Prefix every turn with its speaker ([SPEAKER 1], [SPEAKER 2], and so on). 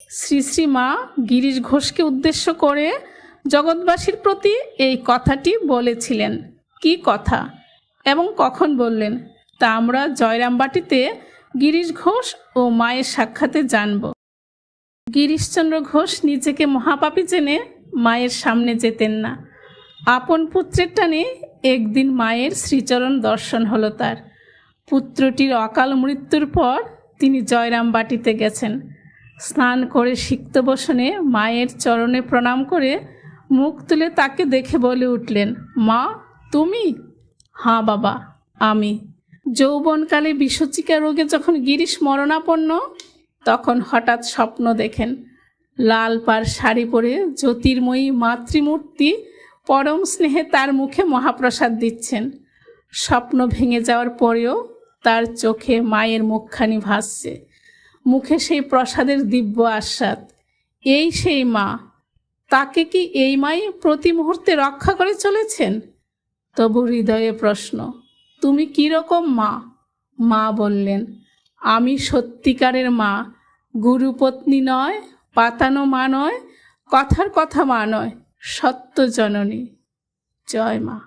[SPEAKER 1] শ্রী শ্রী মা গিরিশ ঘোষকে উদ্দেশ্য করে জগৎবাসীর প্রতি এই কথাটি বলেছিলেন। কি কথা এবং কখন বললেন তা আমরা জয়রামবাটিতে গিরিশ ঘোষ ও মায়ের সাক্ষাতে জানব। গিরিশচন্দ্র ঘোষ নিজেকে মহাপাপী জেনে মায়ের সামনে যেতেন না। আপন পুত্রের টানে একদিন মায়ের শ্রীচরণ দর্শন হলো তার। পুত্রটির অকাল মৃত্যুর পর তিনি জয়রামবাটিতে গেছেন। স্নান করে সিক্ত বসনে মায়ের চরণে প্রণাম করে মুখ তুলে তাকে দেখে বলে উঠলেন, মা তুমি? হ্যাঁ বাবা, আমি। যৌবনকালে বিষচিকা রোগে যখন গিরিশ মরণাপন্ন, তখন হঠাৎ স্বপ্ন দেখেন লাল পাড় শাড়ি পরে জ্যোতির্ময়ী মাতৃমূর্তি পরম স্নেহে তার মুখে মহাপ্রসাদ দিচ্ছেন। স্বপ্ন ভেঙে যাওয়ার পরেও তার চোখে মায়ের মুখখানি ভাসছে, মুখে সেই প্রসাদের দিব্য আস্বাদ। এই সেই মা। তাকে কি এই মাই প্রতি মুহূর্তে রক্ষা করে চলেছেন? তবু হৃদয়ে প্রশ্ন, তুমি কীরকম মা? মা বললেন, আমি সত্যিকারের মা, গুরুপত্নী নয়, পাতানো মা নয়, কথার কথা মা নয়, সত্য জননী। জয় মা।